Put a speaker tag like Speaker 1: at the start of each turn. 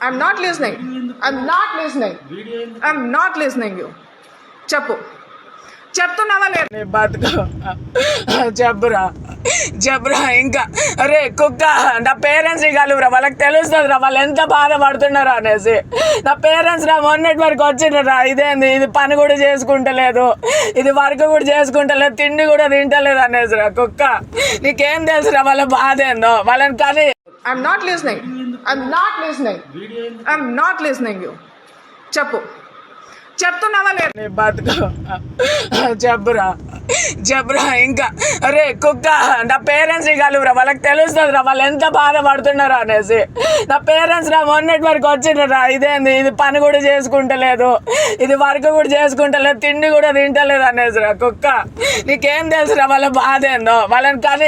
Speaker 1: I'm not listening. I'm not listening. I'm not listening you. చెప్పు, చెప్తున్నావా లేదు? నీ బతుకు చెప్పురా, చెప్పురా. ఇంకా అరే కుక్క, నా పేరెంట్స్ కలువురా, వాళ్ళకి తెలుస్తుందిరా వాళ్ళు ఎంత బాధపడుతున్నారు అనేసి. నా పేరెంట్స్ రా మొన్నటి వరకు వచ్చిండ్రా, ఇదేంది ఇది పని కూడా చేసుకుంటలేదు, ఇది వర్క్ కూడా చేసుకుంటలేదు, తిండి కూడా తింటలేదు అనేసి రా కుక్క. నీకేం తెలుసురా వాళ్ళ బాధ ఏందో, వాళ్ళని కానీ. I'm not listening. I'm not listening. I'm not listening you. చెప్పు, చెప్తున్నావా లేదు? నీ బతుకు చెప్పురా, చెప్పురా. ఇంకా అరే కుక్క, నా పేరెంట్స్ కలువురా, వాళ్ళకి తెలుస్తుందిరా వాళ్ళు ఎంత బాధపడుతున్నారు అనేసి. నా పేరెంట్స్ రా మొన్నటి వరకు వచ్చిండ్రా, ఇదేంది ఇది పని కూడా చేసుకుంటలేదు, ఇది వర్క్ కూడా చేసుకుంటలేదు, తిండి కూడా తింటలేదు అనేసి రా కుక్క. నీకేం తెలుసురా వాళ్ళ బాధ ఏందో, వాళ్ళని కానీ.